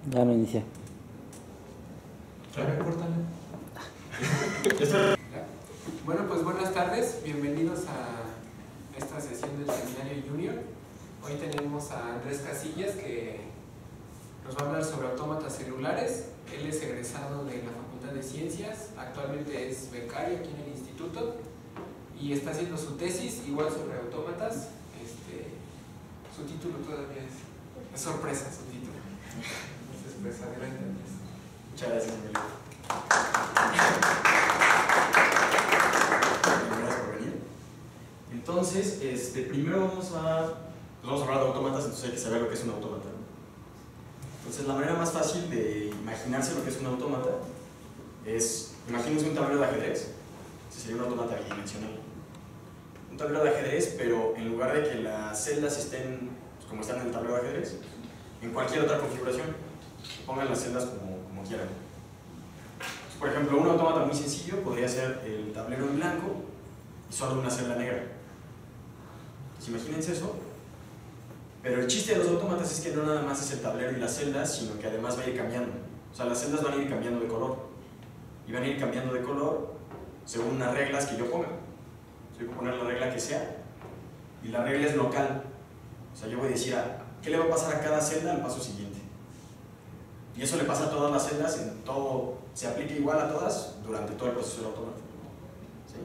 Ya lo inicié. A ver, córtale. Bueno, pues buenas tardes, bienvenidos a esta sesión del Seminario Junior. Hoy tenemos a Andrés Casillas que nos va a hablar sobre autómatas celulares. Él es egresado de la Facultad de Ciencias, actualmente es becario aquí en el instituto y está haciendo su tesis igual sobre autómatas. Su título todavía es sorpresa, su título. Entonces, pues adelante, Andrés. Muchas gracias, Miguel. Gracias por venir. Entonces, primero vamos a hablar de autómatas, entonces hay que saber lo que es un autómata. Entonces, la manera más fácil de imaginarse lo que es un autómata es, imagínense un tablero de ajedrez. Ese sería un autómata bidimensional. Un tablero de ajedrez, pero en lugar de que las celdas estén pues, como están en el tablero de ajedrez, en cualquier otra configuración, pongan las celdas como quieran. Entonces, por ejemplo, un autómata muy sencillo podría ser el tablero en blanco y solo una celda negra. Entonces, imagínense eso. Pero el chiste de los autómatas es que no nada más es el tablero y las celdas, sino que además va a ir cambiando. O sea, las celdas van a ir cambiando de color. Y van a ir cambiando de color según unas reglas que yo ponga. Yo puedo poner la regla que sea. Y la regla es local. O sea, yo voy a decir, ¿qué le va a pasar a cada celda al paso siguiente? Y eso le pasa a todas las celdas, en todo, se aplica igual a todas durante todo el proceso del autómata. ¿Sí?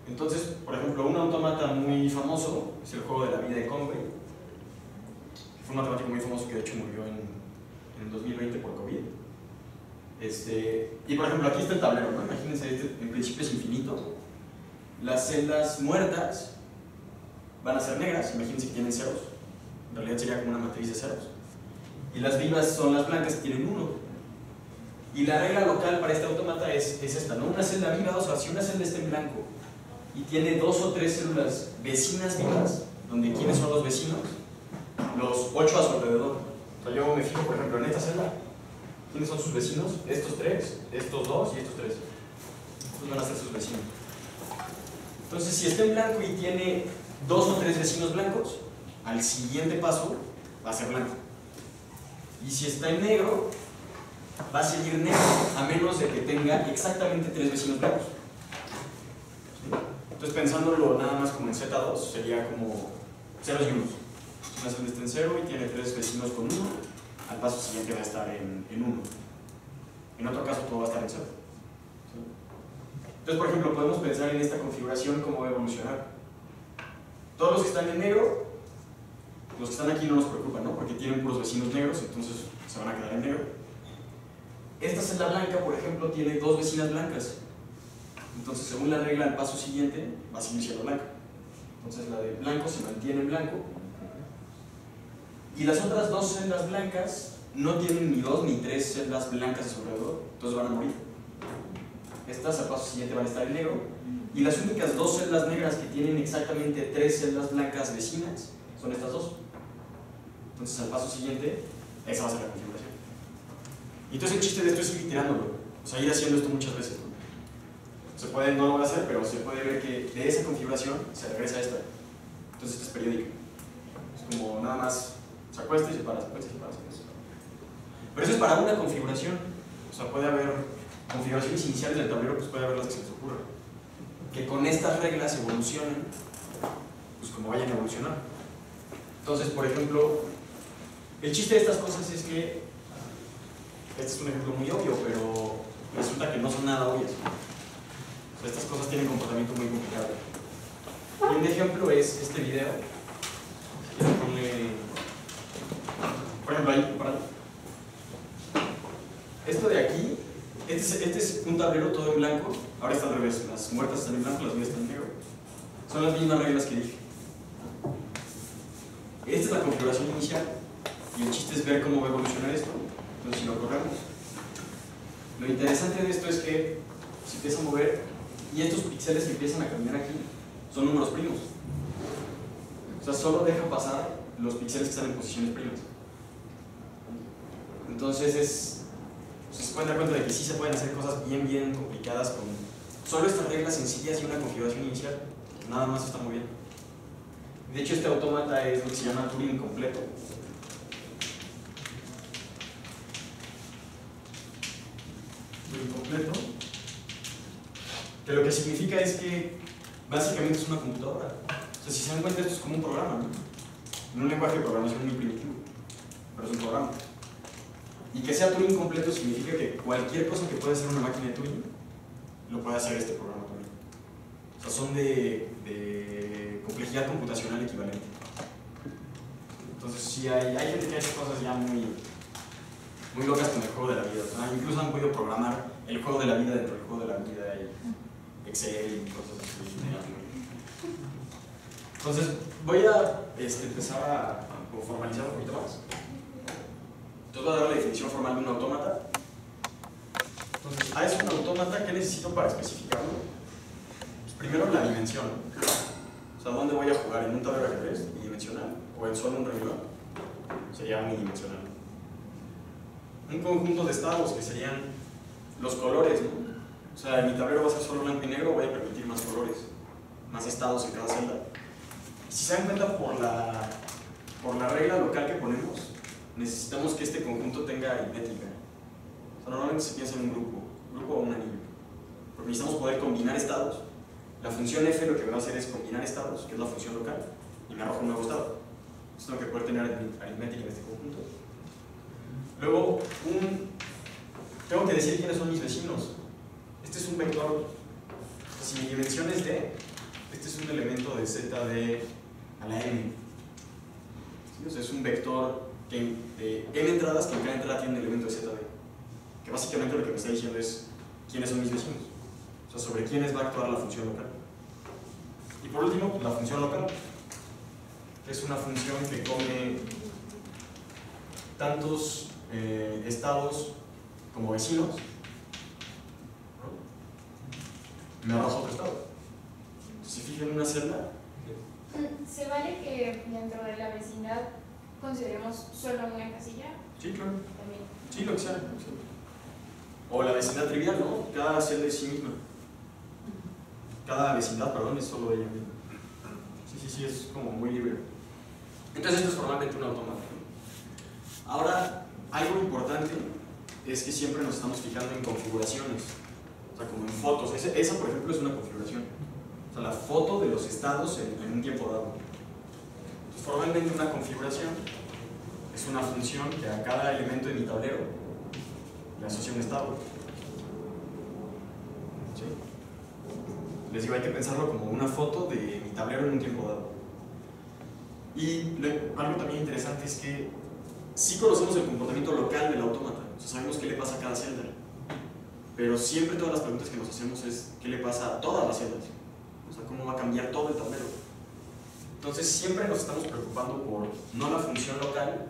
Entonces, por ejemplo, un autómata muy famoso es el juego de la vida de Conway. Fue un matemático muy famoso que de hecho murió en el 2020 por COVID. Y por ejemplo, aquí está el tablero, ¿no? Imagínense, en principio es infinito. Las celdas muertas van a ser negras, imagínense que tienen ceros. En realidad sería como una matriz de ceros. Y las vivas son las blancas que tienen 1. Y la regla local para este autómata es esta, ¿no? Una celda viva, o sea, si una celda está en blanco y tiene 2 o 3 células vecinas vivas, donde ¿quiénes son los vecinos? Los 8 a su alrededor. O sea, yo me fijo, por ejemplo, en esta celda. ¿Quiénes son sus vecinos? Estos 3, estos 2 y estos 3. Estos van a ser sus vecinos. Entonces, si está en blanco y tiene 2 o 3 vecinos blancos, al siguiente paso va a ser blanco. Y si está en negro, va a seguir negro, a menos de que tenga exactamente 3 vecinos blancos. ¿Sí? Entonces, pensándolo nada más como en Z2, sería como ceros y unos. Una celda está en 0 y tiene 3 vecinos con 1, al paso siguiente va a estar en 1. En otro caso, todo va a estar en 0. ¿Sí? Entonces, por ejemplo, podemos pensar en esta configuración cómo va a evolucionar. Todos los que están en negro, los que están aquí no nos preocupan, ¿no? Porque tienen puros vecinos negros, entonces se van a quedar en negro. Esta celda blanca, por ejemplo, tiene 2 vecinas blancas. Entonces, según la regla, el paso siguiente va a seguir siendo blanca. Entonces, la de blanco se mantiene en blanco. Y las otras 2 celdas blancas no tienen ni 2 ni 3 celdas blancas a su alrededor, entonces van a morir. Estas al paso siguiente van a estar en negro. Y las únicas 2 celdas negras que tienen exactamente 3 celdas blancas vecinas son estas 2. Entonces al paso siguiente, esa va a ser la configuración. Y entonces el chiste de esto es ir itirándolo, o sea, ir haciendo esto muchas veces. Se puede, no lo voy a hacer, pero se puede ver que de esa configuración se regresa a esta. Entonces esto es periódico. Es como nada más, se acuesta y se para, se acuesta y se para, se acuesta. Pero eso es para una configuración. O sea, puede haber configuraciones iniciales del tablero, pues puede haber las que se les ocurra. Que con estas reglas evolucionen, pues como vayan a evolucionar. Entonces, por ejemplo, el chiste de estas cosas es que, este es un ejemplo muy obvio, pero resulta que no son nada obvias. O sea, estas cosas tienen comportamiento muy complicado. Y un ejemplo es este video. Quiero ponerle, por ejemplo, ahí, para esto de aquí, este es un tablero todo en blanco. Ahora está al revés, las muertas están en blanco, las vivas están en negro. Son las mismas reglas que dije. Esta es la configuración inicial y el chiste es ver cómo va a evolucionar esto. Entonces, si lo corremos, lo interesante de esto es que se empieza a mover y estos píxeles que empiezan a caminar aquí son números primos. O sea, solo deja pasar los píxeles que están en posiciones primas. Entonces, se pueden dar cuenta de que sí se pueden hacer cosas bien complicadas con solo estas reglas sencillas y una configuración inicial. Nada más está muy bien. De hecho, este autómata es lo que se llama Turing completo. incompleto, que lo que significa es que básicamente es una computadora. O sea, si se dan cuenta, esto es como un programa, ¿no? En un lenguaje de programación muy primitivo, pero es un programa. Y que sea Turing completo significa que cualquier cosa que pueda hacer una máquina de Turing lo puede hacer este programa también. O sea, son de complejidad computacional equivalente. Entonces, sí hay gente que hace cosas ya muy locas con el juego de la vida. O sea, incluso han podido programar el juego de la vida dentro del juego de la vida y Excel y cosas así. Entonces, voy a empezar a formalizar un poquito más. Entonces, voy a dar la definición formal de un autómata. Entonces, es un autómata. ¿Qué necesito para especificarlo? Pues primero, la dimensión. O sea, ¿dónde voy a jugar? ¿En un tablero de ajedrez bidimensional? ¿O en solo un renglón? Sería unidimensional. Un conjunto de estados que serían los colores, ¿no? O sea, mi tablero va a ser solo blanco y negro, voy a permitir más colores, más estados en cada celda. Y si se dan cuenta, por la regla local que ponemos, necesitamos que este conjunto tenga aritmética. O sea, normalmente se piensa en un grupo o un anillo. Porque necesitamos poder combinar estados. La función f lo que me va a hacer es combinar estados, que es la función local, y me arroja un nuevo estado. Entonces tengo que poder tener aritmética en este conjunto. Luego, tengo que decir quiénes son mis vecinos. Este es un vector. Si mi dimensión es d, este es un elemento de zd a la n. ¿Sí? O sea, es un vector de n entradas, que en cada entrada tiene un elemento de zd. Que básicamente lo que me está diciendo es quiénes son mis vecinos. O sea, sobre quiénes va a actuar la función local. Y por último, la función local, que es una función que come tantos estados como vecinos, ¿no? Me arroja otro estado. Si fijan en una celda, ¿se vale que dentro de la vecindad consideremos solo una casilla? sí, claro. También. Sí, lo que sea. O la vecindad trivial, ¿no? Cada celda es sí misma. Cada vecindad, perdón, es solo de ella misma. Sí, es como muy libre. Entonces esto es formalmente un autómata. Ahora, algo importante es que siempre nos estamos fijando en configuraciones. O sea, como en fotos. Esa, por ejemplo, es una configuración. O sea, la foto de los estados en un tiempo dado. Entonces, formalmente una configuración es una función que a cada elemento de mi tablero le asocia un estado. ¿Sí? Les digo, hay que pensarlo como una foto de mi tablero en un tiempo dado. Y algo también interesante es que sí conocemos el comportamiento local del autómata. O sea, sabemos qué le pasa a cada celda. Pero siempre todas las preguntas que nos hacemos es qué le pasa a todas las celdas. O sea, cómo va a cambiar todo el tablero. Entonces siempre nos estamos preocupando por no la función local,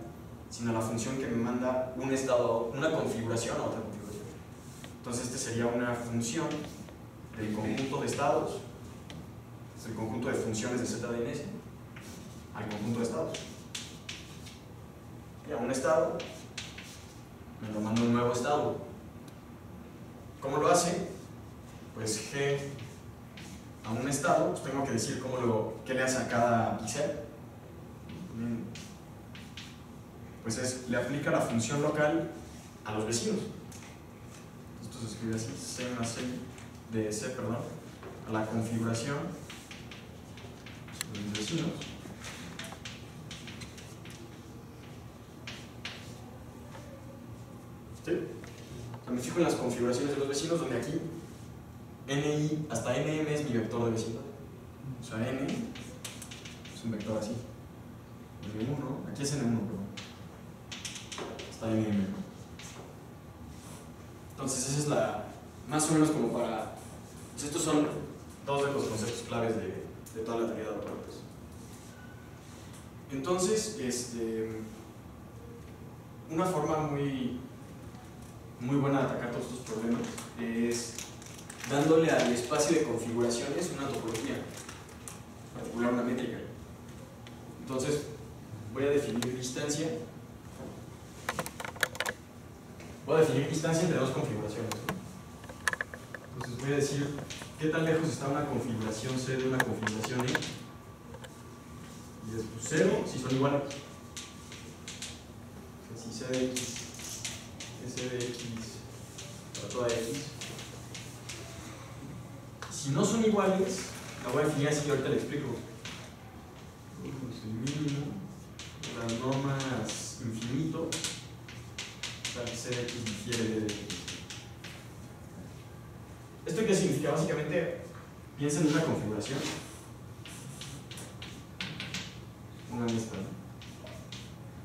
sino la función que me manda un estado, una configuración a otra configuración. Entonces este sería una función del conjunto de estados, es el conjunto de funciones de z de n al conjunto de estados. Y a un estado me lo manda un nuevo estado. ¿Cómo lo hace? Pues g a un estado, pues tengo que decir qué le hace a cada píxel. Pues le aplica la función local a los vecinos. Esto se escribe así, c más c de c, perdón, a la configuración de los vecinos. ¿Sí? O sea, me fijo en las configuraciones de los vecinos, donde aquí ni hasta nm es mi vector de vecindad. O sea, n es un vector así. n1, aquí es n1, perdón. Hasta nm. Entonces, esa es la. Más o menos como para. Pues estos son dos de los conceptos claves de toda la teoría de autómatas. Entonces, una forma muy buena de atacar todos estos problemas es dándole al espacio de configuraciones una topología, en particular una métrica. Entonces, voy a definir distancia. Voy a definir distancia entre dos configuraciones. Entonces voy a decir qué tan lejos está una configuración C de una configuración E. Y después 0 si son iguales. O sea, si C de X es C de X para toda X. Si no son iguales, la voy a definir así que ahorita le explico. El mínimo, las normas infinito, para que C de X difiere de X. ¿Esto qué significa? Básicamente, piensa en una configuración. Pongan esta, ¿no?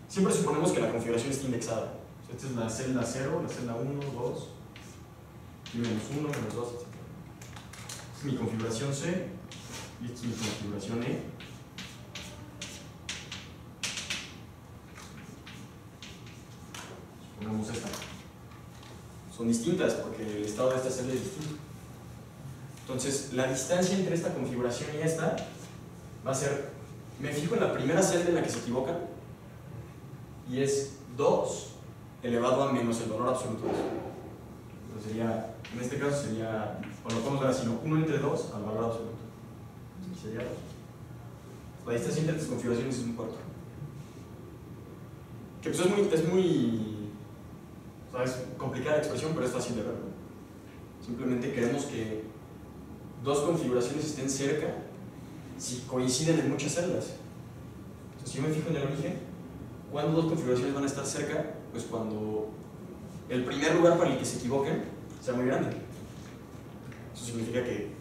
Siempre suponemos que la configuración está indexada. Esta es la celda 0, la celda 1, 2, y menos 1, menos 2, etc. Esta es mi configuración C, y esta es mi configuración E. Supongamos esta. Son distintas porque el estado de esta celda es distinto. Entonces, la distancia entre esta configuración y esta va a ser, me fijo en la primera celda en la que se equivocan, y es 2 elevado a menos el valor absoluto de eso. Entonces sería, en este caso sería, o lo podemos ver así, ¿no? 1 entre 2 al valor absoluto. Y sería 2. La distancia entre estas configuraciones es un cuarto. Que pues es muy o sea, es complicada la expresión, pero es fácil de verlo. Simplemente queremos que dos configuraciones estén cerca si coinciden en muchas celdas. Entonces, si yo me fijo en el origen, ¿cuándo dos configuraciones van a estar cerca? Pues cuando el primer lugar para el que se equivoquen sea muy grande. Eso significa que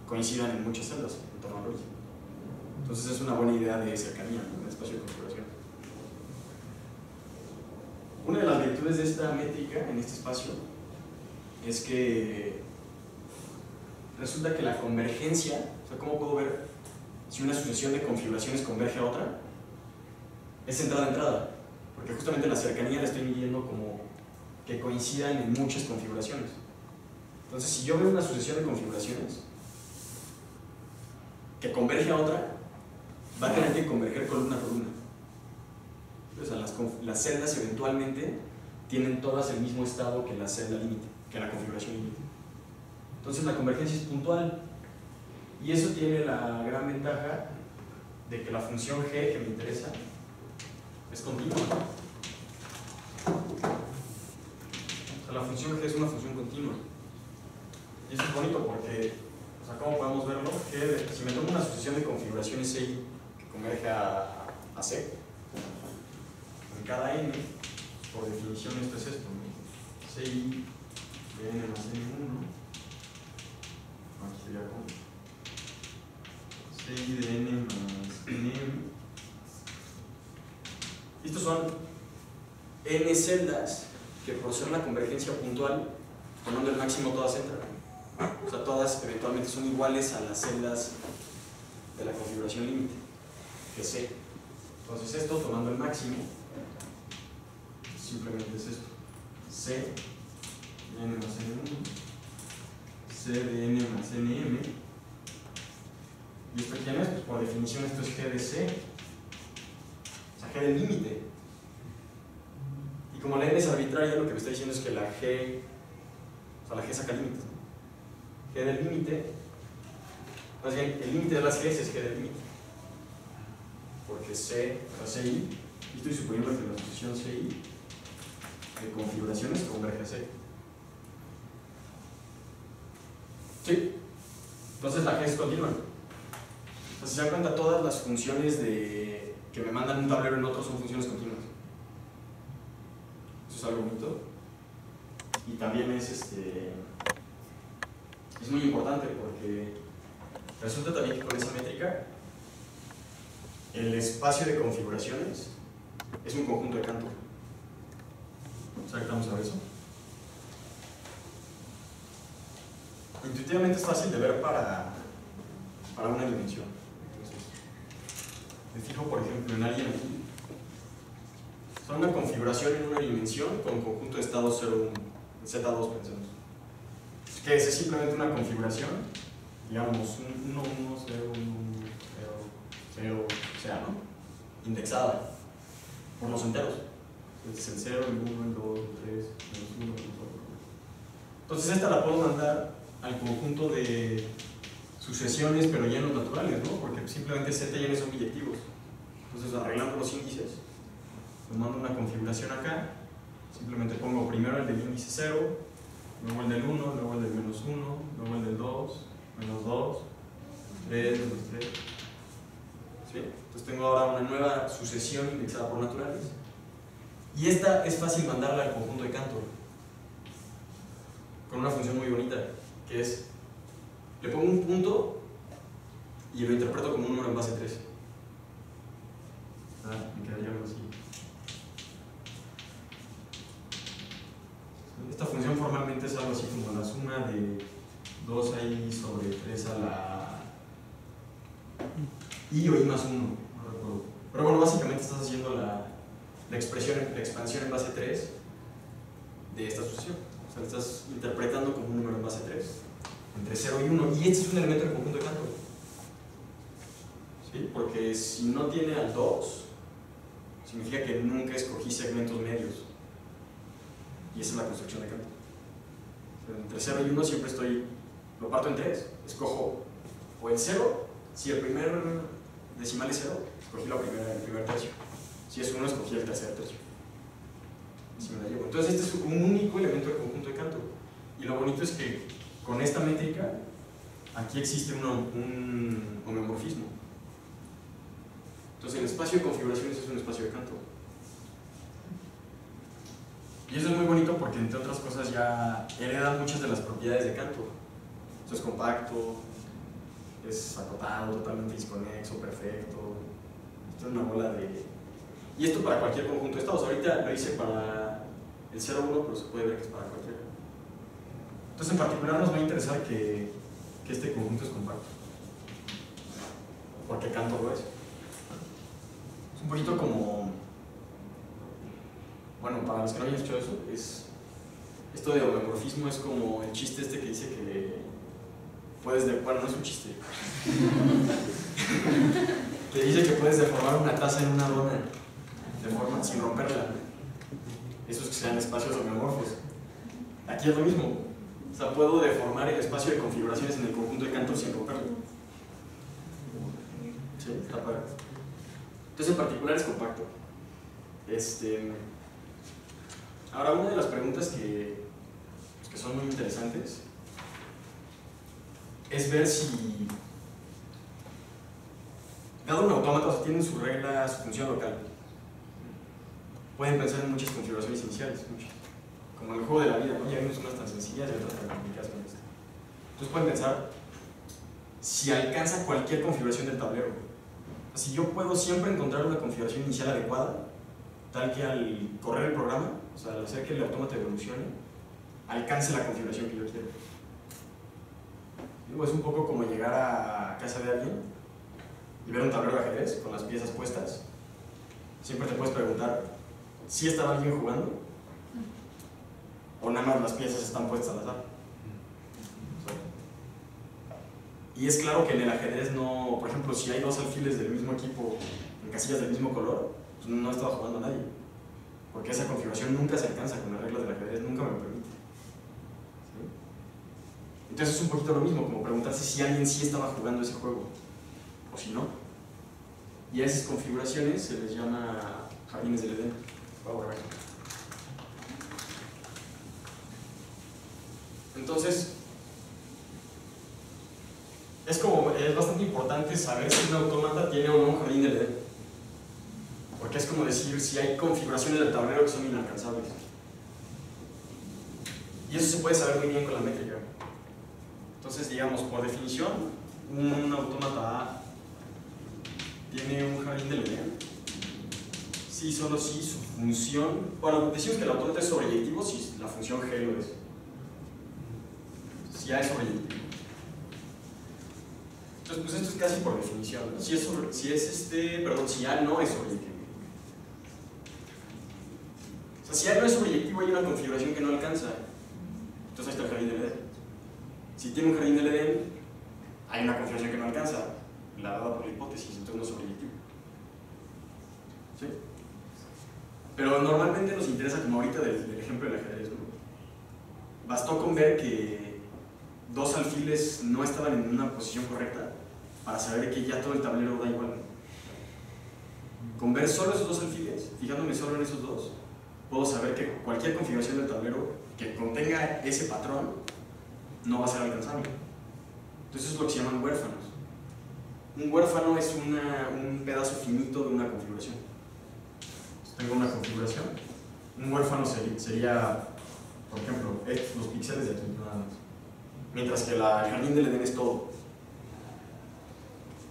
coincidan en muchas celdas en torno al origen. Entonces es una buena idea de cercanía en el espacio de configuración. Una de las virtudes de esta métrica en este espacio es que resulta que la convergencia, o sea, ¿cómo puedo ver si una sucesión de configuraciones converge a otra? Es entrada a entrada, porque justamente la cercanía la estoy midiendo como que coincidan en muchas configuraciones. Entonces, si yo veo una sucesión de configuraciones que converge a otra, va a tener que converger columna a columna. O sea, las celdas eventualmente tienen todas el mismo estado que la celda límite, que la configuración límite. Entonces la convergencia es puntual, y eso tiene la gran ventaja de que la función g que me interesa es continua. O sea, la función g es una función continua. Y eso es bonito porque, o sea, ¿cómo podemos verlo? Que si me tomo una sucesión de configuraciones CI que converge a C, en cada n, por definición esto es esto, ¿no? CI de n más n1, aquí sería como CI de n más nm. Estos son n celdas que por ser una convergencia puntual, tomando el máximo todas entran. O sea, todas eventualmente son iguales a las celdas de la configuración límite, que es C. Entonces esto, tomando el máximo, simplemente es esto. C de n más n1, C de n más nm. ¿Y esto quién es? Pues por definición esto es g de C. O sea, g del límite. Y como la n es arbitraria, lo que me está diciendo es que la g, o sea, la g saca límites, ¿no? G del límite, más bien, el límite de las g es g del límite. Porque C, o sea, CI, y estoy suponiendo que la sucesión CI de configuraciones converge a C. ¿Sí? Entonces la g es continua. O sea, si se dan cuenta, todas las funciones que me mandan un tablero en otro son funciones continuas. Eso es algo bonito. Y también es muy importante porque resulta también que con esa métrica el espacio de configuraciones es un conjunto de Cantor. ¿Sabes que vamos a ver eso? Intuitivamente es fácil de ver para una dimensión. Entonces, me fijo, por ejemplo, en alguien aquí. Son una configuración en una dimensión con conjunto de estados 0, 1, Z2, pensemos. Que es simplemente una configuración, digamos, 1, 1, 0, 1, 0, 0, sea, ¿no? Indexada por los enteros. Es el 0, el 1, el 2, el 3, el 1, el 2. Entonces esta la puedo mandar al conjunto de sucesiones, pero ya en los naturales, ¿no? Porque simplemente Z y N son biyectivos. Entonces, arreglando los índices, le mando una configuración acá. Simplemente pongo primero el del índice 0, luego el del 1, luego el del -1, luego el del 2, -2, 3, -3. ¿Sí? Entonces tengo ahora una nueva sucesión indexada por naturales. Y esta es fácil mandarla al conjunto de Cantor con una función muy bonita, que es, le pongo un punto y lo interpreto como un número en base 3. Me quedaría algo así. Esta función formalmente es algo así como la suma de 2i sobre 3 a la i o i más 1, no recuerdo. Pero bueno, básicamente estás haciendo la expansión en base 3 de esta sucesión. O sea, la estás interpretando como un número en base 3, entre 0 y 1, y este es un elemento del conjunto de Cantor. ¿Sí? Porque si no tiene al 2, significa que nunca escogí segmentos medios. Y esa es la construcción de Cantor. Entre 0 y 1 siempre lo parto en 3, escojo o el 0, si el primer decimal es 0, escogí el primer tercio. Si es 1, escogí el tercer tercio. Así me la llevo. Entonces este es un único elemento del conjunto de Cantor. Y lo bonito es que con esta métrica, aquí existe un homeomorfismo. Entonces el espacio de configuraciones es un espacio de Cantor. Y eso es muy bonito porque, entre otras cosas, ya hereda muchas de las propiedades de Cantor. Esto es compacto, es acotado, totalmente disconexo, perfecto. Esto es una bola de... Y esto para cualquier conjunto de estados. Ahorita lo hice para el 0,1, pero se puede ver que es para cualquiera. Entonces, en particular, nos va a interesar que este conjunto es compacto. Porque Cantor lo es. Es un poquito como... Bueno, para los que no hayan escuchado eso, esto de homeomorfismo es como el chiste este que dice que puedes... Bueno, no es un chiste. Que dice que puedes deformar una taza en una dona de forma sin romperla. Esos que sean espacios homeomorfos. Aquí es lo mismo. O sea, puedo deformar el espacio de configuraciones en el conjunto de Cantor sin romperlo. ¿Sí? Está padre. Entonces, en particular es compacto. Ahora, una de las preguntas que son muy interesantes es ver si, dado un autómata, o sea, tienen su regla, su función local. Pueden pensar en muchas configuraciones iniciales, como en el juego de la vida, ¿no? Ya vimos unas tan sencillas y otras tan complicadas con esto. Entonces pueden pensar si alcanza cualquier configuración del tablero. O sea, si yo puedo siempre encontrar una configuración inicial adecuada, tal que al correr el programa, o sea, al hacer que el autómata evolucione, alcance la configuración que yo quiero. Es un poco como llegar a casa de alguien y ver un tablero de ajedrez con las piezas puestas. Siempre te puedes preguntar si estaba alguien jugando o nada más las piezas están puestas al azar. Y es claro que en el ajedrez no, por ejemplo, si hay dos alfiles del mismo equipo en casillas del mismo color, pues no estaba jugando nadie, porque esa configuración nunca se alcanza con las reglas del ajedrez, nunca me lo permite. ¿Sí? Entonces es un poquito lo mismo, como preguntarse si alguien sí estaba jugando ese juego o si no. Y a esas configuraciones se les llama jardines del Edén. Entonces, es bastante importante saber si un autómata tiene o no un jardín del Edén. Porque es como decir si hay configuraciones del tablero que son inalcanzables. Y eso se puede saber muy bien con la métrica. Entonces, digamos, por definición, un autómata A tiene un jardín del Edén. Sí, solo si su función... Bueno, decimos que el autómata es sobreyectivo si la función G lo es. Si A es sobreyectivo. Entonces, pues esto es casi por definición, ¿no? Si A no es sobreyectivo. O sea, si A no es sobreyectivo hay una configuración que no alcanza. Entonces ahí está el jardín del Edén. Si tiene un jardín del Edén, hay una configuración que no alcanza, la dada por la hipótesis, entonces no es sobreyectivo. ¿Sí? Pero normalmente nos interesa, como ahorita del ejemplo del ajedrez, ¿no? Bastó con ver que dos alfiles no estaban en una posición correcta para saber que ya todo el tablero da igual. Con ver solo esos dos alfiles, fijándome solo en esos dos, puedo saber que cualquier configuración del tablero que contenga ese patrón no va a ser alcanzable. Entonces eso es lo que se llaman huérfanos. Un huérfano es un pedazo finito de una configuración. Tengo una configuración. Un huérfano sería, por ejemplo, los píxeles de aquí, nada más. Mientras que el jardín del Edén es todo.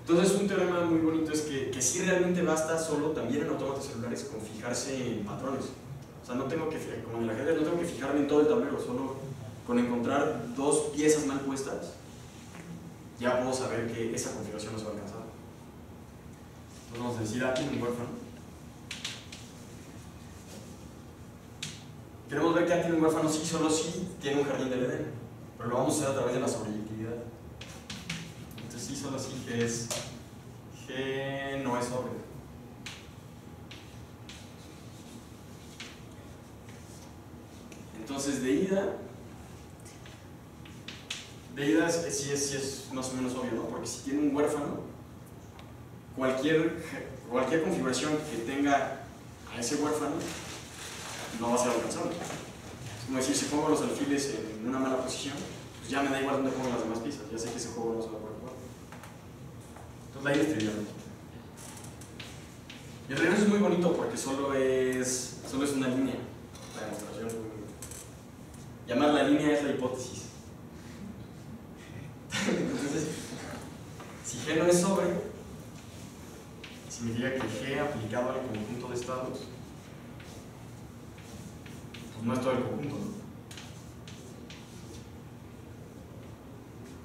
Entonces un teorema muy bonito es que sí realmente basta solo también en autómatas celulares con fijarse en patrones. O sea, no tengo que, como en el ajedrez, no tengo que fijarme en todo el tablero, solo con encontrar dos piezas mal puestas ya puedo saber que esa configuración no se va a alcanzar. Entonces vamos a decir A tiene un huérfano. Queremos ver que A tiene un huérfano sí, solo sí tiene un jardín del Edén, pero lo vamos a hacer a través de la sobreyectividad. Entonces sí, solo sí que es G no es sobre. Entonces de ida sí es más o menos obvio, ¿no? Porque si tiene un huérfano, cualquier configuración que tenga a ese huérfano no va a ser alcanzable. Es como decir, si pongo los alfiles en una mala posición, pues ya me da igual dónde pongo las demás piezas, ya sé que ese juego no se va a poder jugar. Entonces la ida es trivial. Y el regreso es muy bonito porque solo es una línea. La demostración es muy bonita. Llamar la línea es la hipótesis. Entonces, si G no es sobre, significa que G aplicado al conjunto de estados, pues no es todo el conjunto, ¿no?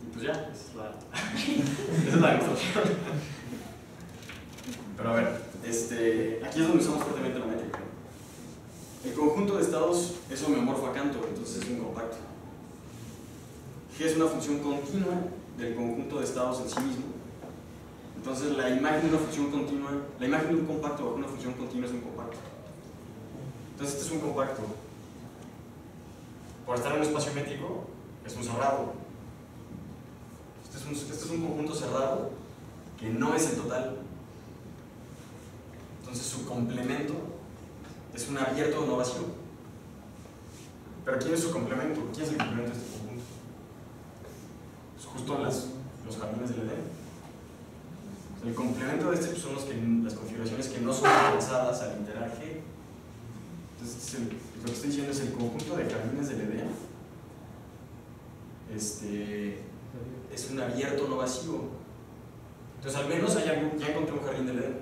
Y pues ya, esa es la demostración. Pero a ver, aquí es donde usamos fuertemente la métrica. El conjunto de estados es homeomorfo a Cantor, entonces es un compacto. G es una función continua del conjunto de estados en sí mismo. Entonces la imagen de una función continua, la imagen de un compacto bajo una función continua es un compacto. Entonces este es un compacto. Por estar en un espacio métrico, es un cerrado. Este es un conjunto cerrado que no es el total. Entonces su complemento es un abierto no vacío. Pero ¿quién es su complemento? ¿Quién es el complemento de este conjunto? Es justo los jardines del Edén. El complemento de este son las configuraciones que no son alcanzadas al iterar G. Entonces lo que estoy diciendo es el conjunto de jardines del Edén es un abierto no vacío. Entonces al menos ya encontré un jardín del Edén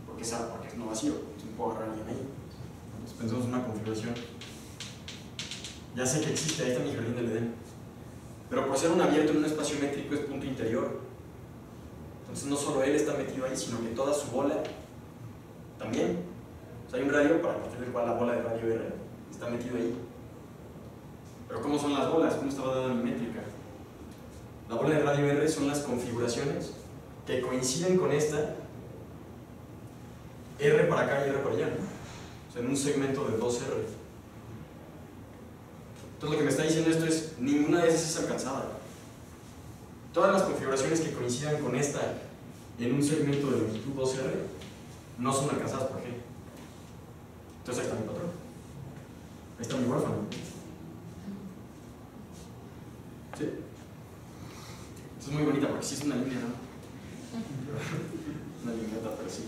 porque es no vacío, entonces puedo agarrar a alguien ahí. Entonces pensemos en una configuración. Ya sé que existe, ahí está mi jardín del Edén. Pero por ser un abierto en un espacio métrico es punto interior. Entonces no solo él está metido ahí, sino que toda su bola también. O sea, hay un radio para partir del cual la bola de radio R está metida ahí. Pero ¿cómo son las bolas? ¿Cómo estaba dada mi métrica? La bola de radio R son las configuraciones que coinciden con esta R para acá y R para allá, ¿no? O sea, en un segmento de 2R. Entonces lo que me está diciendo esto es, ninguna de esas es alcanzada. Todas las configuraciones que coincidan con esta en un segmento de longitud 2R no son alcanzadas por G. Entonces ahí está mi patrón. Ahí está mi huérfano. ¿Sí? Esto es muy bonita porque sí es una línea, ¿no? Una lineata, pero sí.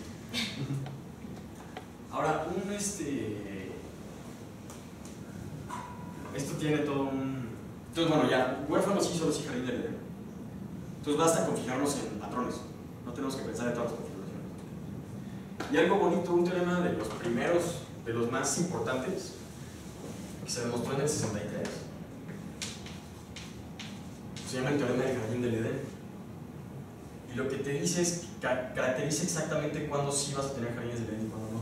Ahora, esto tiene todo un... Entonces, bueno, ya, huérfanos sí, solo sí, jardín del Edén. Entonces basta con fijarnos en patrones. No tenemos que pensar en todas las configuraciones. Y algo bonito, un teorema de los primeros, de los más importantes, que se demostró en el 63, se llama el teorema del jardín del Edén. Y lo que te dice es, caracteriza exactamente cuándo sí vas a tener jardines del Edén y cuándo no.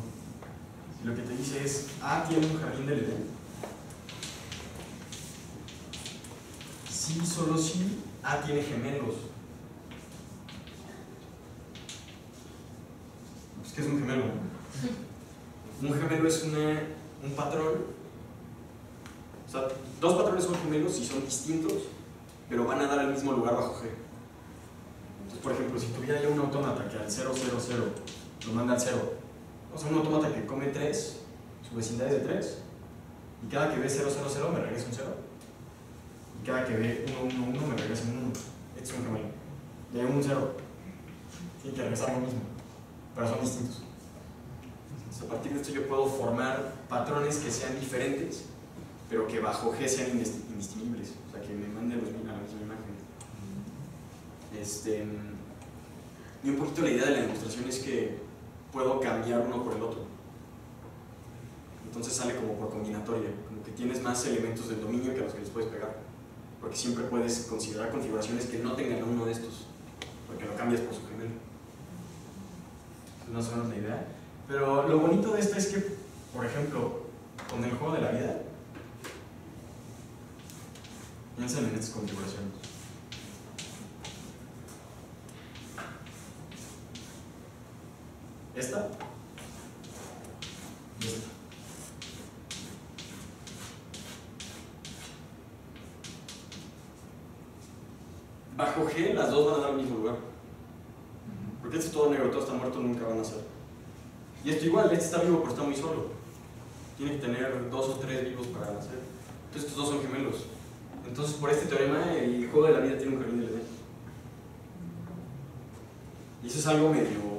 Y lo que te dice es, A tiene un jardín del Edén. Sí, solo sí, A tiene gemelos. Pues, ¿qué es un gemelo? Un gemelo es un patrón. O sea, dos patrones son gemelos y son distintos, pero van a dar al mismo lugar bajo G. Entonces, por ejemplo, si tuviera yo un autómata que al 0, 0, 0 lo manda al 0, o sea, un autómata que come 3, su vecindad es de 3, y cada que ve 0, 0, 0 me regresa un 0, y cada que ve 1, 1, 1 me regresa un 1. Este es un gemelo. Y hay un 0. Tiene que regresar lo mismo, pero son distintos. Entonces, a partir de esto yo puedo formar patrones que sean diferentes, pero que bajo G sean indistinguibles, o sea, que me manden a la misma imagen. Y un poquito la idea de la demostración es que puedo cambiar uno por el otro. Entonces sale como por combinatoria, como que tienes más elementos del dominio que a los que les puedes pegar, porque siempre puedes considerar configuraciones que no tengan uno de estos, porque lo cambias por su gemelo. Es más o menos la idea. Pero lo bonito de esto es que, por ejemplo, con el juego de la vida, piensen en estas configuraciones. Esta y esta. Bajo G, las dos van a dar al mismo lugar. Porque este es todo negro, todo está muerto, nunca van a ser. Y esto igual, este está vivo pero está muy solo. Tiene que tener 2 o 3 vivos para hacer. Entonces estos dos son gemelos. Entonces por este teorema el juego de la vida tiene un jardín de Edén. Y eso es algo medio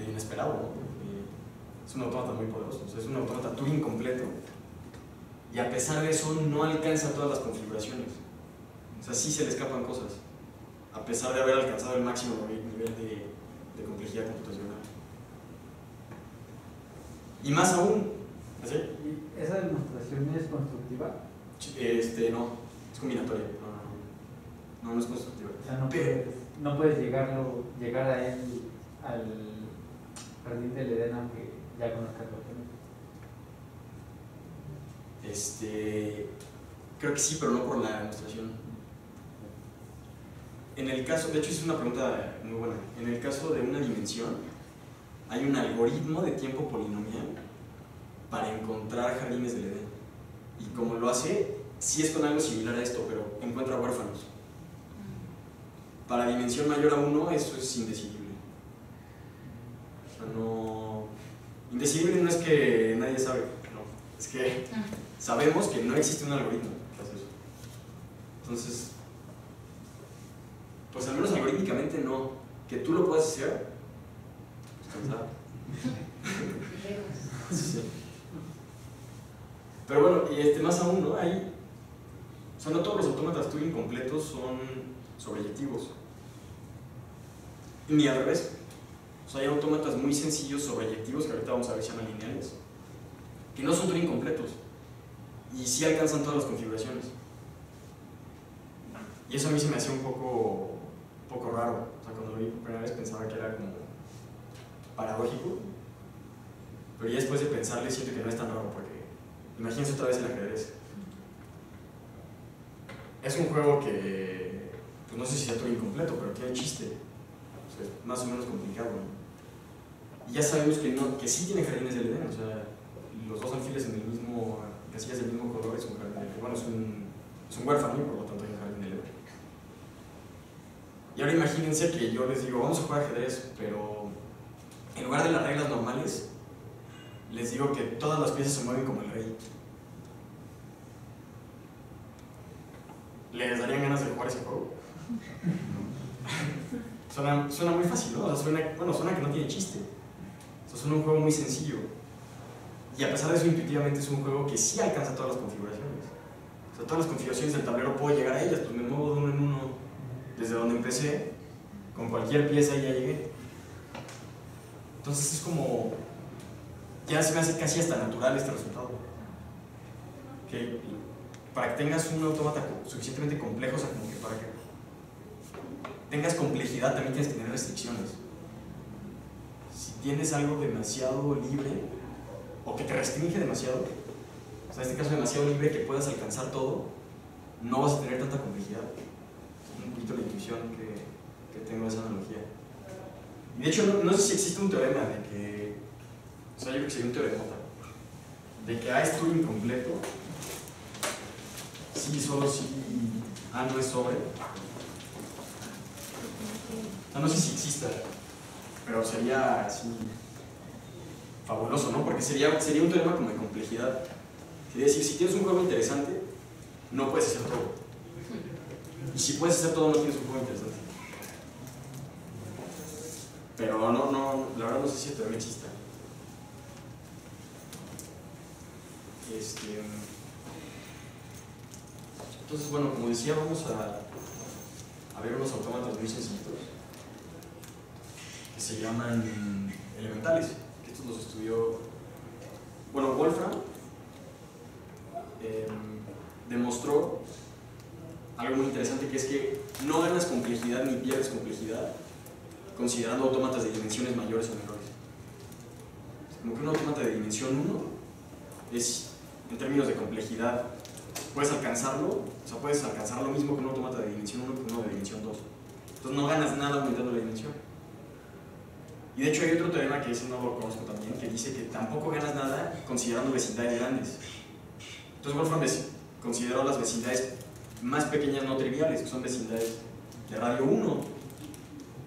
inesperado, ¿no? Porque es un autómata muy poderoso, o sea, es un autómata Turing completo. Y a pesar de eso no alcanza todas las configuraciones. O sea, sí se le escapan cosas, a pesar de haber alcanzado el máximo nivel de complejidad computacional. Y más aún, ¿sí? ¿Y esa demostración es constructiva? No, es combinatoria. No es constructiva. O sea, no puedes llegar a él, al jardín del Edén, aunque ya conozcas lo que creo que sí, pero no por la demostración. En el caso, de hecho es una pregunta muy buena, en el caso de una dimensión hay un algoritmo de tiempo polinomial para encontrar jardines del Edén, y como lo hace, sí es con algo similar a esto, pero encuentra huérfanos. Para dimensión mayor a 1 eso es indecidible. O sea, no... Indecidible no es que nadie sabe, no, es que sabemos que no existe un algoritmo que hace eso. Entonces, pues al menos algorítmicamente no. Que tú lo puedas hacer, pues quién sabe. Sí. Pero bueno, y más aún, ¿no? Hay, o sea, no todos los autómatas Turing completos son sobreyectivos. Ni al revés. O sea, hay autómatas muy sencillos sobreyectivos, que ahorita vamos a ver si llaman lineales, que no son Turing completos y sí alcanzan todas las configuraciones. Y eso a mí se me hacía un poco raro. O sea, cuando lo vi por primera vez pensaba que era como paradójico, pero ya después de pensarle siento que no es tan raro, porque imagínense otra vez el ajedrez. Es un juego que, pues no sé si sea Turing completo, pero tiene chiste. O sea, es más o menos complicado, ¿no? Y ya sabemos que sí tiene jardines del Edén, o sea, los dos alfiles en el mismo, casillas del mismo color es un jardín del Edén. Bueno, es un huérfano y por lo tanto hay un jardín del Edén. Y ahora imagínense que yo les digo, vamos a jugar ajedrez, pero en lugar de las reglas normales, les digo que todas las piezas se mueven como el rey. ¿Les darían ganas de jugar ese juego? Suena muy fácil, ¿no? O sea, suena que no tiene chiste. O sea, suena un juego muy sencillo. Y a pesar de eso, intuitivamente es un juego que sí alcanza todas las configuraciones. O sea, todas las configuraciones del tablero puedo llegar a ellas, pues me muevo de uno en uno desde donde empecé, con cualquier pieza y ya llegué. Entonces es como, ya se me hace casi hasta natural este resultado. Que para que tengas un autómata suficientemente complejo, o sea, como que para que tengas complejidad también tienes que tener restricciones. Si tienes algo demasiado libre o que te restringe demasiado, o sea, en este caso demasiado libre que puedas alcanzar todo, no vas a tener tanta complejidad. Es un poquito la intuición que tengo de esa analogía. Y de hecho no sé si existe un teorema de que, o sea, yo creo que sería un teorema de que A es Turing completo, sí, solo si A no es sobre. O sea, no sé si exista, pero sería así fabuloso, ¿no? Porque sería un teorema como de complejidad. Sería decir, si tienes un juego interesante, no puedes hacer todo. Y si puedes hacer todo, no tienes un juego interesante. Pero no, la verdad no sé si el teorema exista. Entonces, bueno, como decía, vamos a ver unos autómatas muy sencillitos que se llaman elementales, que estos los estudió, bueno, Wolfram demostró algo muy interesante, que es que no ganas complejidad ni pierdes complejidad considerando autómatas de dimensiones mayores o menores. Como que un autómata de dimensión 1 es, en términos de complejidad, puedes alcanzarlo, o sea, puedes alcanzar lo mismo que un autómata de dimensión 1 que uno de dimensión 2. Entonces no ganas nada aumentando la dimensión. Y de hecho hay otro teorema que ese no lo conozco también, que dice que tampoco ganas nada considerando vecindades grandes. Entonces Wolfram consideró las vecindades más pequeñas no triviales, que son vecindades de radio 1.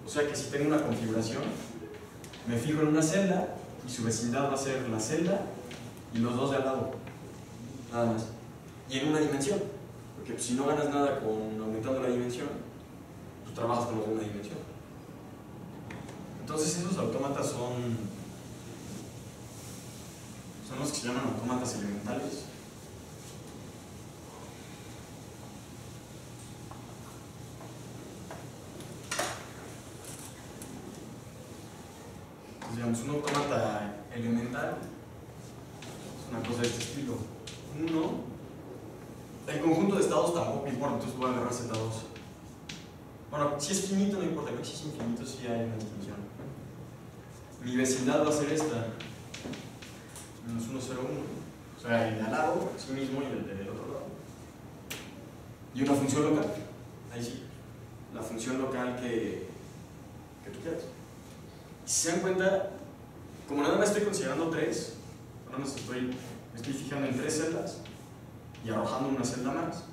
O sea que si tengo una configuración, me fijo en una celda y su vecindad va a ser la celda y los dos de al lado, nada más. Y en una dimensión, porque si no ganas nada con aumentando la dimensión, pues trabajas con los de una dimensión. Entonces esos autómatas son los que se llaman autómatas elementales. Entonces, digamos, un autómata elemental es una cosa de este estilo. El conjunto de estados tampoco importa, entonces voy a agarrar Z2. Bueno, si es finito no importa, si es infinito sí hay una distinción. Mi vecindad va a ser esta, menos 1, 0, 1. O sea, el de al lado, sí mismo, y el del otro lado. Y una función local, ahí sí, la función local que tú quieras. Y si se dan cuenta, como nada más estoy considerando 3, ahora me estoy fijando en 3 celdas y arrojando una celda más,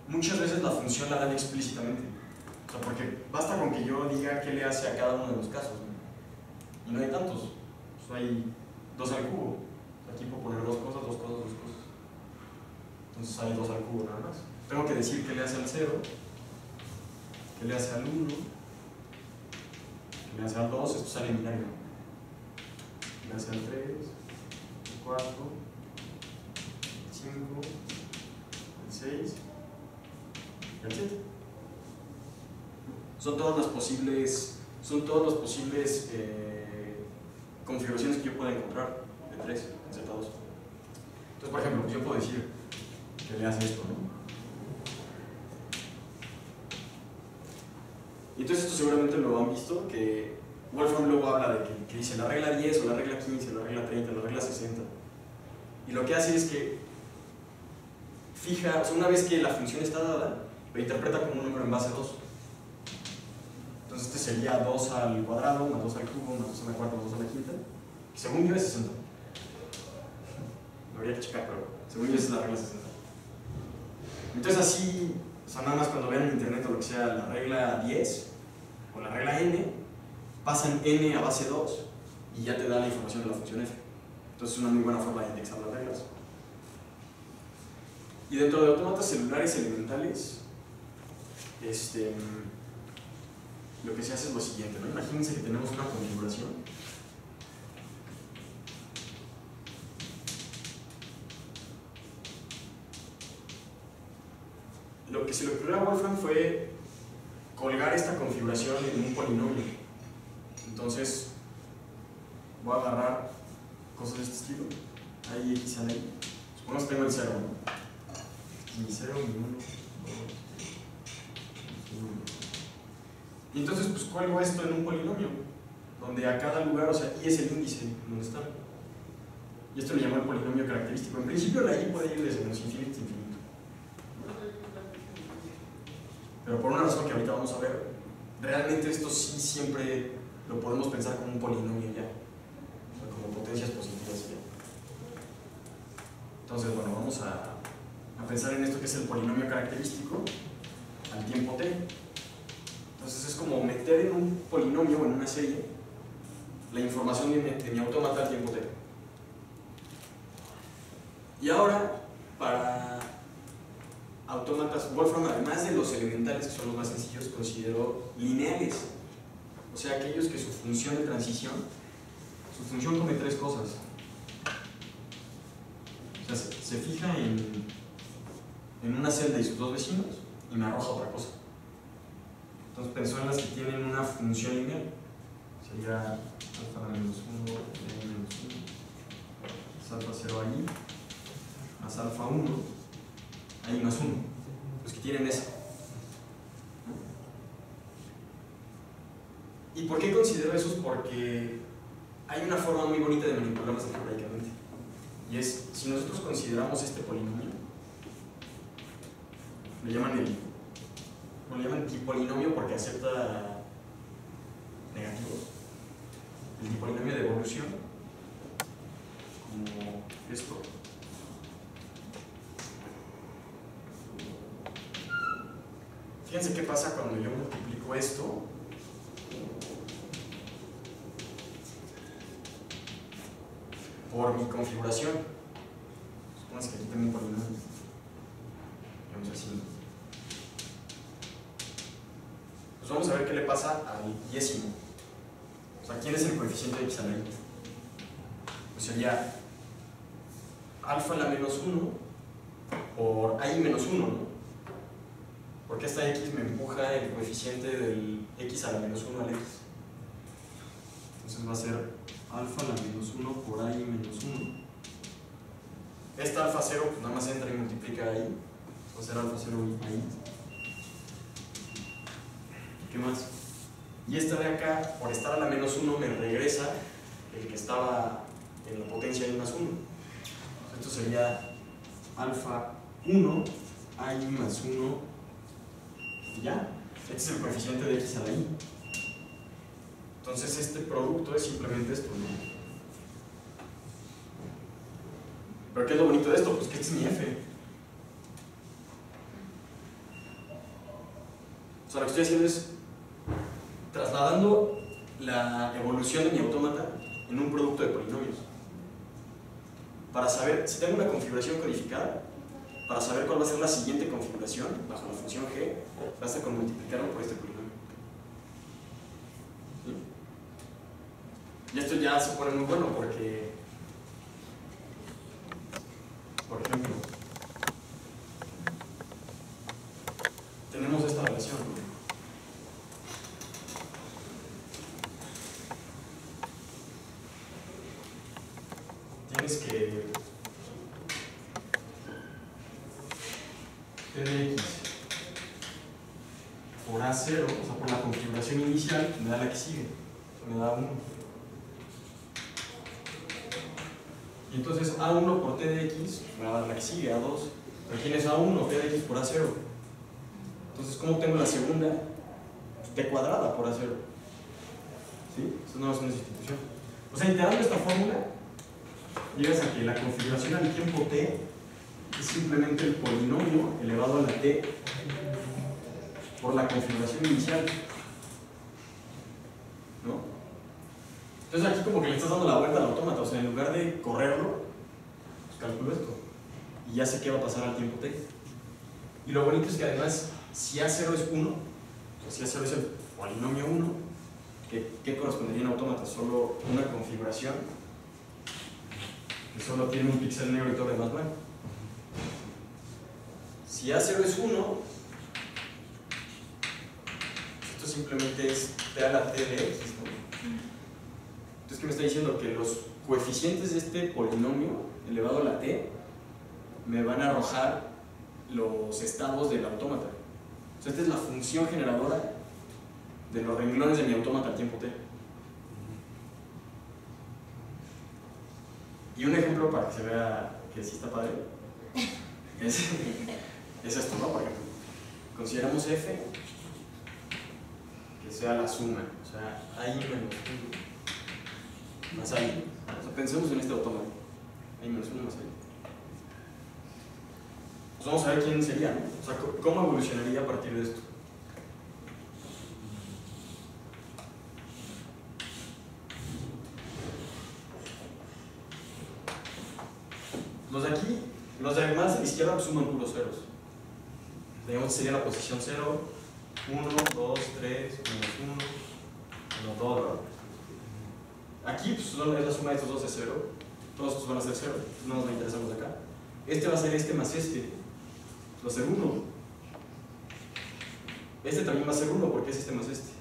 muchas veces la función la dan explícitamente. O sea, porque basta con que yo diga qué le hace a cada uno de los casos, ¿no? Y no hay tantos. Pues hay 2 al cubo. Aquí puedo poner 2 cosas, 2 cosas, 2 cosas. Entonces hay 2 al cubo nada más. Tengo que decir qué le hace al 0, qué le hace al 1, qué le hace al 2, esto sale en binario. Qué le hace al 3, al 4, al 5, al 6 y al 7. Son todas las posibles configuraciones que yo pueda encontrar de 3 en Z2. Entonces, por ejemplo, yo puedo decir que le hace esto, ¿no? Y entonces esto seguramente lo han visto, que Wolfram luego habla de que dice la regla 10 o la regla 15, la regla 30, la regla 60. Y lo que hace es que fija, o sea, una vez que la función está dada, lo interpreta como un número en base 2. Entonces este sería 2 al cuadrado, más 2 al cubo, más 2 a la cuarta, más 2 a la quinta. Que según yo es 60. Lo habría que checar, pero según yo esa es la regla 60. Entonces así, o sea, nada más cuando vean en internet o lo que sea la regla 10 o la regla n, pasan n a base 2 y ya te da la información de la función f. Entonces es una muy buena forma de indexar las reglas. Y dentro de autómatas celulares elementales, lo que se hace es lo siguiente, ¿no? Imagínense que tenemos una configuración lo que se le ocurrió a Wolfram fue colgar esta configuración en un polinomio. Entonces voy a agarrar cosas de este estilo, ahí x sale ahí, supongamos que tengo el 0, ¿no? Mi 0, mi 1, 2, 1. Y entonces pues cuelgo esto en un polinomio, donde a cada lugar, o sea, y es el índice donde está. Y esto le llamo el polinomio característico. En principio la y puede ir desde menos infinito a infinito. Pero por una razón que ahorita vamos a ver, realmente esto sí siempre lo podemos pensar como un polinomio ya, o sea, como potencias positivas ya. Entonces, bueno, vamos a pensar en esto que es el polinomio característico al tiempo t. Entonces es como meter en un polinomio o en una serie la información de mi autómata al tiempo t. Y ahora, para autómatas, Wolfram, además de los elementales, que son los más sencillos, consideró lineales. O sea, aquellos que su función de transición, su función come tres cosas. O sea, se fija en una celda y sus dos vecinos y me arroja otra cosa. Entonces pensó en las que tienen una función lineal. Sería alfa a la menos 1, a menos 1, es alfa 0 ahí, más alfa 1, ahí más 1. Los que tienen esa. ¿Y por qué considero eso? Porque hay una forma muy bonita de manipularlas algebraicamente. Y es, si nosotros consideramos este polinomio, le llaman polinomio porque acepta negativos. El polinomio de evolución, como esto. Fíjense qué pasa cuando yo multiplico esto por mi configuración. Supongamos que aquí tengo un polinomio. Vamos así. Pues vamos a ver qué le pasa al diésimo. O sea, ¿quién es el coeficiente de x a la y? Pues sería alfa a la menos 1 por a y menos 1, ¿no? Porque esta x me empuja el coeficiente del x a la menos 1 al x. Entonces va a ser alfa a la menos 1 por a y menos 1. Esta alfa 0 pues nada más entra y multiplica ahí. Va a ser alfa 0 ahí. ¿Qué más? Y esta de acá, por estar a la menos 1, me regresa el que estaba en la potencia y más 1. Esto sería alfa 1, a y más 1, y ya. Este es el coeficiente de x a la y. Entonces este producto es simplemente esto, ¿no? ¿Pero qué es lo bonito de esto? Pues que este es mi f. O sea, lo que estoy haciendo es trasladando la evolución de mi autómata en un producto de polinomios. Para saber, si tengo una configuración codificada, para saber cuál va a ser la siguiente configuración bajo la función g, basta con multiplicarlo por este polinomio. ¿Sí? Y esto ya se pone muy bueno porque, por ejemplo, tenemos esta relación, ¿no? Tienes que t de x por a0, o sea, por la configuración inicial, me da la que sigue, me da 1. Y entonces a1 por t de x me va a dar la que sigue, a2. Pero tienes a1, t de x por a0. Entonces, ¿cómo tengo la segunda? T cuadrada por a0. ¿Sí? Eso no es una sustitución. O sea, iterando esta fórmula, llegas a que la configuración al tiempo t es simplemente el polinomio elevado a la t por la configuración inicial, ¿no? Entonces aquí como que le estás dando la vuelta al autómata, o sea, en lugar de correrlo, pues calculo esto y ya sé qué va a pasar al tiempo t. Y lo bonito es que además, si a0 es 1, o sea, si a0 es el polinomio 1, ¿qué correspondería en autómata? Solo una configuración que solo tiene un píxel negro y todo lo demás blanco. Si A0 es 1, esto simplemente es t a la t de x, ¿no? Entonces, ¿qué me está diciendo? Que los coeficientes de este polinomio elevado a la t me van a arrojar los estados del autómata. O sea, esta es la función generadora de los renglones de mi autómata al tiempo t. Y un ejemplo para que se vea que sí está padre es esto, ¿no? Por ejemplo, consideramos f que sea la suma, o sea, a y menos 1 más a y. O sea, pensemos en este autómata, a y menos 1 más a y. Pues vamos a ver quién sería, ¿no? O sea, cómo evolucionaría a partir de esto. Los demás de la izquierda pues, suman puros ceros. Digamos que sería la posición 0, 1, 2, 3, menos 1, menos 2, ¿verdad? Aquí pues, es la suma de estos dos es 0. Todos estos van a ser 0. No nos interesa los de acá. Este va a ser este más este. Va a ser 1. Este también va a ser 1 porque es este más este.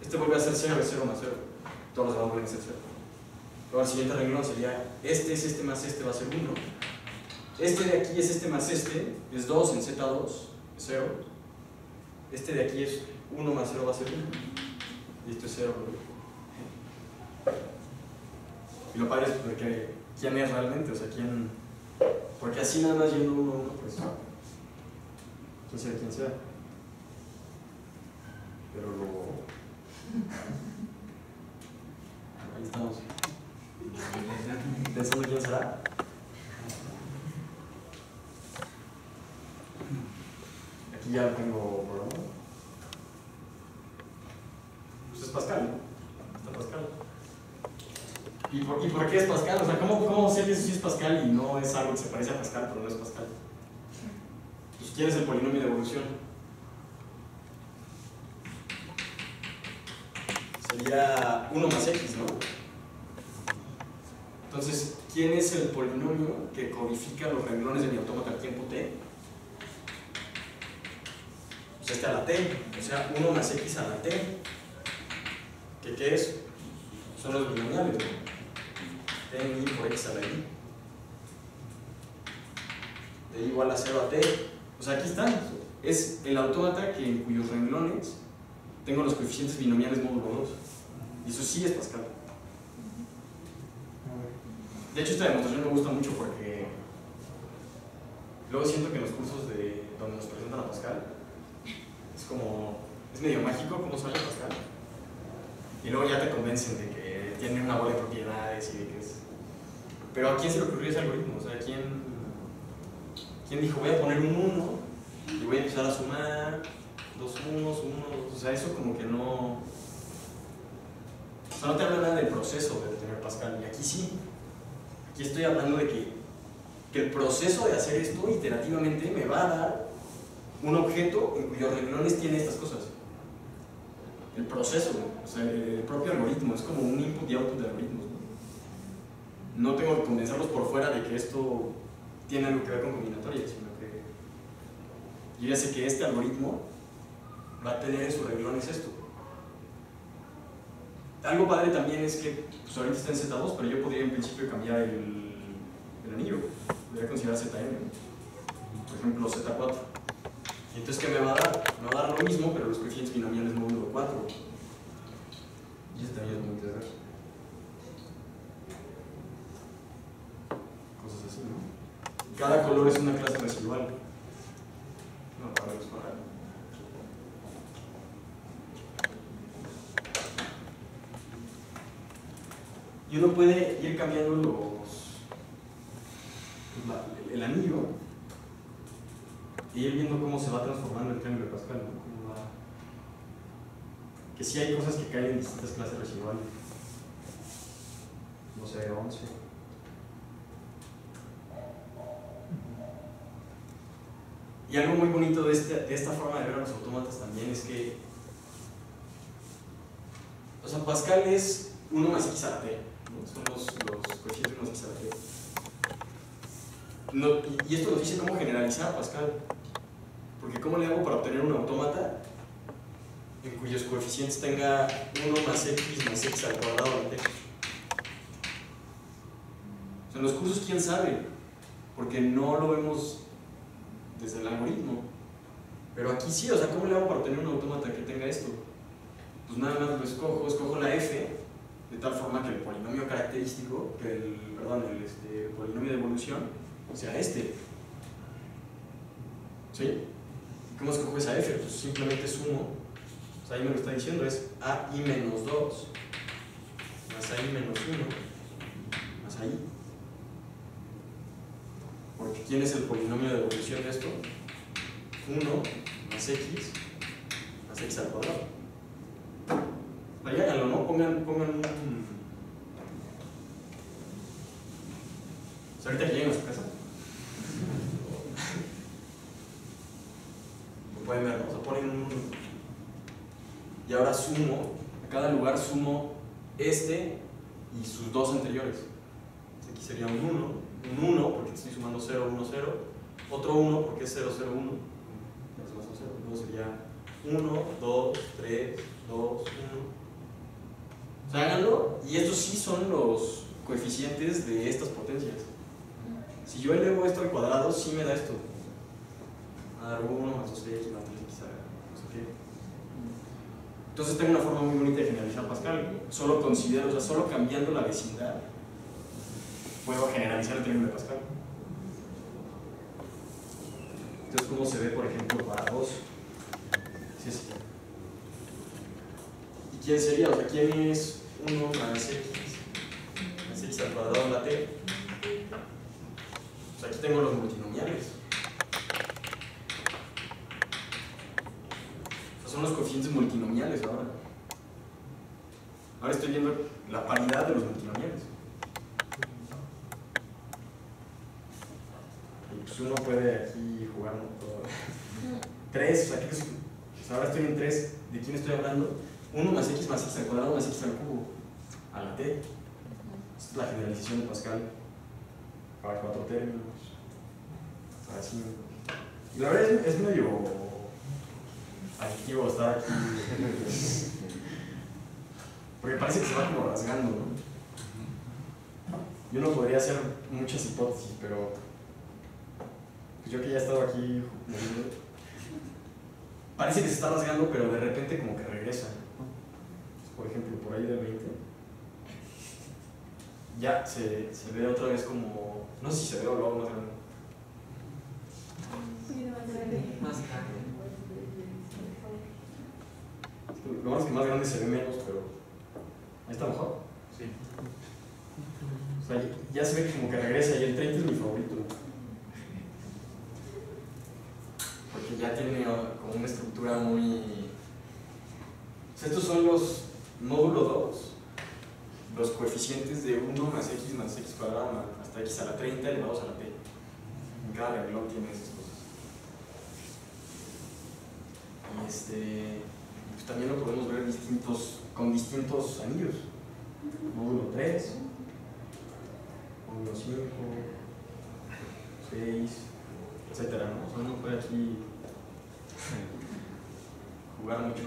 Este vuelve a ser 0, es 0 más 0. Todos los demás vuelven a ser 0. Ahora el siguiente renglón sería este es este más este va a ser 1. Este de aquí es este más este, es 2 en Z2, es 0. Este de aquí es 1 más 0 va a ser 1. Y esto es 0. Y lo padre es porque quién es realmente, o sea, quién. Porque así nada más yendo 1, 1, pues. Quién sea quien sea. Pero lo. Ahí estamos. Pensando quién será. Aquí ya lo tengo programado. Pues es Pascal, ¿no? Está Pascal. ¿Y por qué es Pascal? O sea, ¿cómo sé que eso sí es Pascal y no es algo que se parece a Pascal, pero no es Pascal? Pues ¿quién es el polinomio de evolución? Sería 1 más x, ¿no? Entonces, ¿quién es el polinomio que codifica los renglones de mi autómata al tiempo t? Pues este a la t, o sea, 1 más x a la t. ¿Qué es? Son los binomiales, ¿no? T en i por x a la i. De i igual a 0 a t. O sea, aquí están. Es el autómata en cuyos renglones tengo los coeficientes binomiales módulo 2. Y eso sí es Pascal. De hecho, esta demostración me gusta mucho porque luego siento que en los cursos de donde nos presentan a Pascal es medio mágico cómo sale Pascal. Y luego ya te convencen de que tiene una bola de propiedades y de que es. Pero ¿a quién se le ocurrió ese algoritmo? O sea, ¿quién dijo voy a poner un 1 y voy a empezar a sumar 2 unos, 1, 2? O sea, eso como que no. O sea, no te habla nada del proceso de tener Pascal. Y aquí sí. Aquí estoy hablando de que el proceso de hacer esto iterativamente me va a dar un objeto en cuyos renglones tiene estas cosas. El proceso, o sea, el propio algoritmo, es como un input y output de algoritmos. No tengo que convencerlos por fuera de que esto tiene algo que ver con combinatoria, sino que yo ya sé que este algoritmo va a tener en sus renglones esto. Algo padre también es que pues ahorita está en Z2, pero yo podría en principio cambiar el anillo. Podría considerar ZM, por ejemplo Z4. Y entonces, ¿qué me va a dar? Me va a dar lo mismo, pero los coeficientes binomiales módulo 4. Y eso también es muy interesante. Cosas así, ¿no? Cada color es una clase residual. No, para verlos para. Y uno puede ir cambiando el anillo e ir viendo cómo se va transformando el triángulo de Pascal, ¿no? Cómo va. Que sí hay cosas que caen en distintas clases residuales. No sé, 11. Y algo muy bonito de esta forma de ver a los autómatas también es que, o sea, Pascal es 1 más x a la t, ¿no? Son los coeficientes 1 más x a la t. No, y esto nos dice cómo generalizar Pascal. Porque ¿cómo le hago para obtener un autómata en cuyos coeficientes tenga 1 más x al cuadrado de t? O sea, en los cursos quién sabe, porque no lo vemos desde el algoritmo. Pero aquí sí, o sea, ¿cómo le hago para obtener un autómata que tenga esto? Pues nada más lo escojo la f, de tal forma que el polinomio característico, el polinomio de evolución, sea este. ¿Sí? ¿Cómo escojo esa f? Pues simplemente sumo, o sea, ahí me lo está diciendo, es ai menos 2 más ai menos 1 más ai. Porque ¿quién es el polinomio de evolución de esto? 1 más x al cuadrado. Háganlo, ¿no? Pongan un. sea, ahorita que lleguen a su casa, lo pueden ver, ¿no? O sea, ponen un... Y ahora sumo, a cada lugar sumo este y sus dos anteriores. Aquí sería un 1 porque estoy sumando 0, 1, 0, otro 1 porque es 0, 0, 1, los demás son 0, luego sería 1, 2, 3, 2, 1. O sea, háganlo, y estos sí son los coeficientes de estas potencias. Si yo elevo esto al cuadrado, sí me da esto. A dar 1 más 2x más 3x, no sé qué. Entonces tengo una forma muy bonita de generalizar Pascal. Solo considero, o sea, solo cambiando la vecindad, puedo generalizar el triángulo de Pascal. Entonces, ¿cómo se ve, por ejemplo, para 2? Sí, sí. ¿Y quién sería? O sea, ¿quién es 1 más x al cuadrado en la t? O sea, aquí tengo los multinomiales. O sea, son los coeficientes multinomiales ahora. Ahora estoy viendo la paridad de los multinomiales. Y pues uno puede aquí jugar, ¿no? Todo. 3, o sea, ¿qué es? Pues ahora estoy en 3. ¿De quién estoy hablando? 1 más x al cuadrado más x al cubo. A la t. Esta es la generalización de Pascal para 4 términos. Así. Y la verdad es medio adictivo estar aquí. Porque parece que se va como rasgando, ¿no? Y uno podría hacer muchas hipótesis, pero pues yo que ya he estado aquí moviendo, parece que se está rasgando, pero de repente como que regresa. Por ejemplo, por ahí del 20 ya se ve otra vez como, no sé si se ve o luego más grande. Más grande. Lo más que más grande se ve menos, pero ahí está mejor. Sí. O sea, ya se ve como que regresa y el 30 es mi favorito. Porque ya tiene como una estructura muy... O sea, estos son los módulo 2, los coeficientes de 1 más x cuadrado hasta x a la 30 elevados a la t. En cada renglón tiene esas cosas. Y pues también lo podemos ver con distintos anillos. Módulo 3, módulo 5, 6, etcétera, ¿no? O sea, uno puede aquí jugar mucho.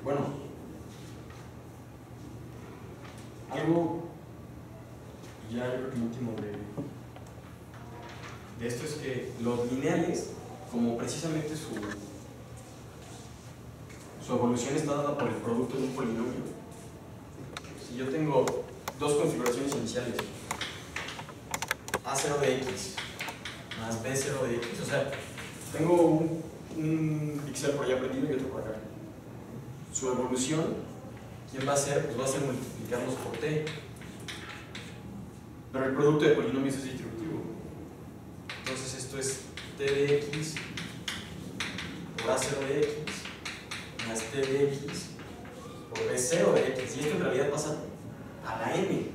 Bueno, algo, ya yo creo que el último de esto es que los lineales, como precisamente su evolución está dada por el producto de un polinomio. Si yo tengo dos configuraciones iniciales, A0 de x más B0 de x, o sea, tengo un píxel por allá prendido y otro por acá. Su evolución, ¿quién va a ser? Pues va a ser multiplicarlos por t. Pero el producto de polinomios es distributivo. Entonces esto es t de x por A0 de x más t de x por B0 de x. Y esto en realidad pasa a la n.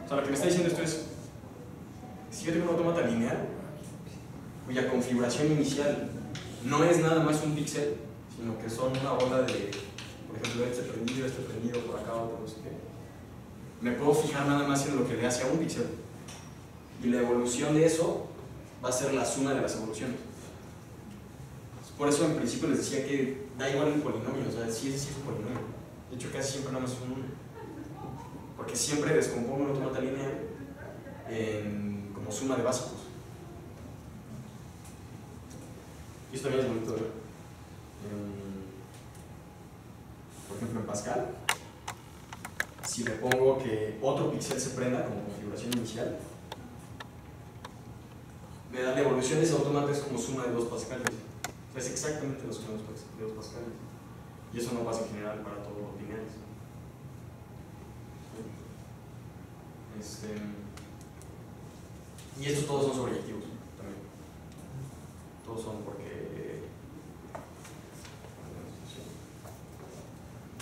O sea, lo que me está diciendo esto es, si yo tengo un autómata lineal cuya configuración inicial no es nada más un píxel, sino que son una bola de, por ejemplo, este prendido por acá, otro, no sé qué, me puedo fijar nada más en lo que le hace a un píxel. Y la evolución de eso va a ser la suma de las evoluciones. Por eso en principio les decía que da igual el polinomio, o sea, sí es un polinomio. De hecho, casi siempre nada más es un 1. Porque siempre descompongo un autómata lineal como suma de básicos. Y esto también es bonito de ver. Por ejemplo, en Pascal, si le pongo que otro píxel se prenda como configuración inicial, me da la evolución de ese autómata es como suma de 2 pascales. O sea, es exactamente la suma de 2 pascales. Y eso no pasa en general para todos los lineales. Y estos todos son sobreyectivos también. Todos son porque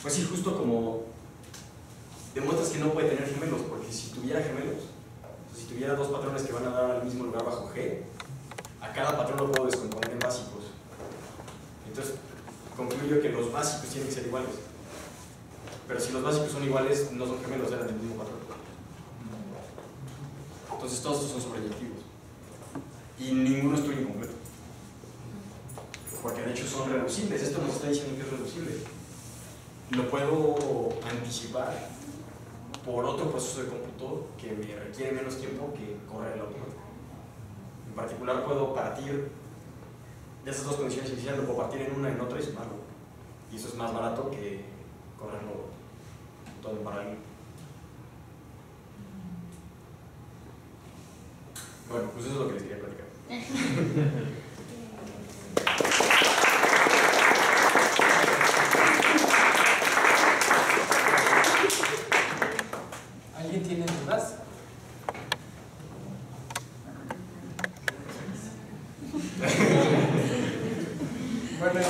Pues sí, justo como demuestras que no puede tener gemelos, porque si tuviera gemelos, si tuviera dos patrones que van a dar al mismo lugar bajo G, a cada patrón lo puedo descomponer en básicos. Entonces, concluyo que los básicos tienen que ser iguales. Pero si los básicos son iguales, no son gemelos, eran del mismo patrón. Entonces, todos estos son sobreyectivos. Y ninguno es Turing completo. Porque de hecho son reducibles. Esto nos está diciendo que es reducible. Lo puedo anticipar por otro proceso de cómputo que me requiere menos tiempo que correr el autómata. En particular, puedo partir de esas dos condiciones iniciales, lo puedo partir en una, en otra y sumarlo. Y eso es más barato que correrlo todo en paralelo. Bueno, pues eso es lo que les quería platicar. ¿Alguien tiene dudas? Bueno,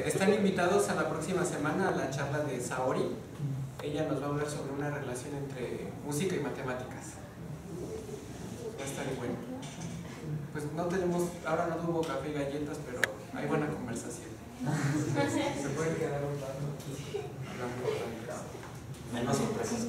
están invitados a la próxima semana a la charla de Saori. Ella nos va a hablar sobre una relación entre música y matemáticas. Va a estar bueno. Pues no tenemos, ahora no hubo café y galletas, pero hay buena conversación. Se puede quedar un rato aquí hablando. Hay más sorpresas.